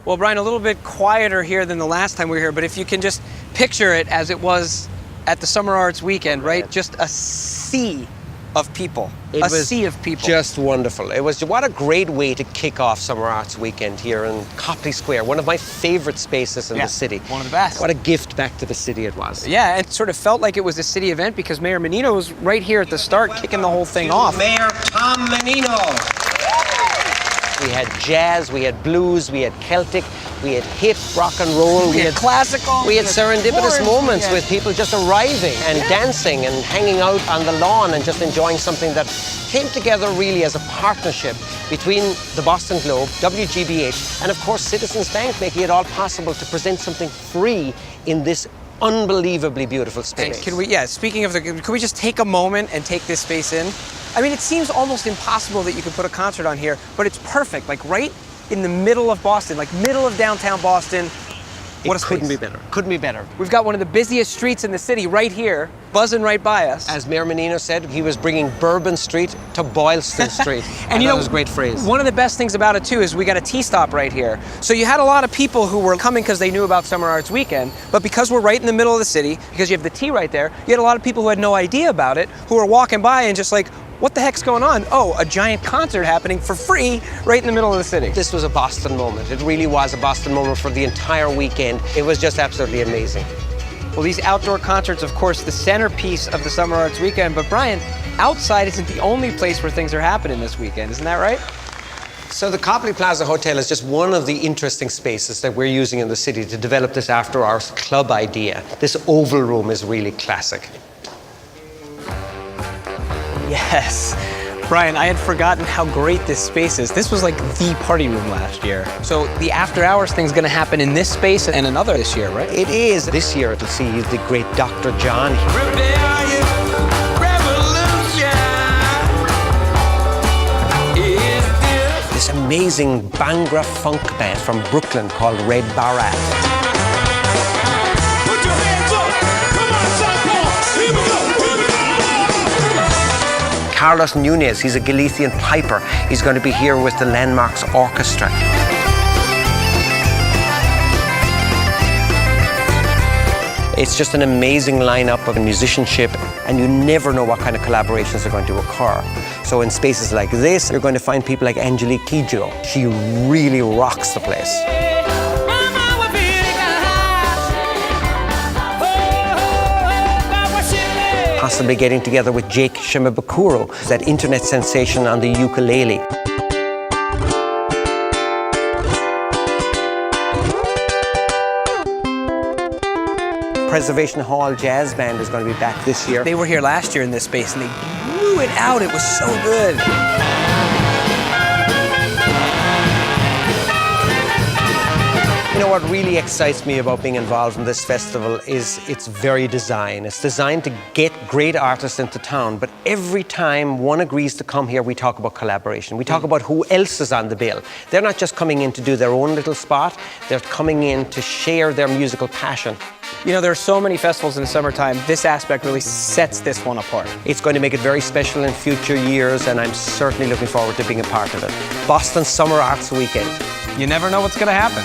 Well, Brian, a little bit quieter here than the last time we were here, but if you can just picture it as it was at the Summer Arts Weekend, right? Just a sea of people. It was sea of people. Just wonderful. It was, what a great way to kick off Summer Arts Weekend here in Copley Square, one of my favorite spaces in the city. One of the best. What a gift back to the city it was. Yeah, it sort of felt like it was a city event because Mayor Menino was right here at the start kicking the whole thing off. Mayor Tom Menino. We had jazz, we had blues, we had Celtic, we had hip rock and roll, we had classical, we had serendipitous moments with people just arriving and dancing and hanging out on the lawn and just enjoying something that came together really as a partnership between the Boston Globe, WGBH, and of course Citizens Bank, making it all possible to present something free in this unbelievably beautiful space. And can we, speaking of can we just take a moment and take this space in? I mean, it seems almost impossible that you could put a concert on here, but it's perfect, like right in the middle of Boston, like middle of downtown Boston. What a space. Couldn't be better. Couldn't be better. We've got one of the busiest streets in the city right here, buzzing right by us. As Mayor Menino said, he was bringing Bourbon Street to Boylston Street. And you know, that was a great phrase. One of the best things about it too is we got a tea stop right here. So you had a lot of people who were coming because they knew about Summer Arts Weekend, but because we're right in the middle of the city, because you have the tea right there, you had a lot of people who had no idea about it, who were walking by and just like, what the heck's going on? Oh, a giant concert happening for free right in the middle of the city. This was a Boston moment. It really was a Boston moment for the entire weekend. It was just absolutely amazing. Well, these outdoor concerts, of course, the centerpiece of the Summer Arts Weekend, but Brian, outside isn't the only place where things are happening this weekend, isn't that right? So the Copley Plaza Hotel is just one of the interesting spaces that we're using in the city to develop this after-hours club idea. This oval room is really classic. Yes. Brian, I had forgotten how great this space is. This was like the party room last year. So the after hours thing's gonna happen in this space and another this year, right? It is. This year it'll see the great Dr. John. Rebellion, revolution is this. This amazing Bhangra funk band from Brooklyn called Red Barat. Put your hands up. Come on, Southpaw. Here we go. Carlos Nunez, he's a Galician piper. He's going to be here with the Landmarks Orchestra. It's just an amazing lineup of musicianship, and you never know what kind of collaborations are going to occur. So in spaces like this, you're going to find people like Angelique Kidjo. She really rocks the place. Possibly getting together with Jake Shimabukuro, that internet sensation on the ukulele. Preservation Hall Jazz Band is going to be back this year. They were here last year in this space and they blew it out. It was so good. You know what really excites me about being involved in this festival is its very design. It's designed to get great artists into town, but every time one agrees to come here, we talk about collaboration. We talk about who else is on the bill. They're not just coming in to do their own little spot, they're coming in to share their musical passion. You know, there are so many festivals in the summertime. This aspect really sets this one apart. It's going to make it very special in future years, and I'm certainly looking forward to being a part of it. Boston Summer Arts Weekend. You never know what's going to happen.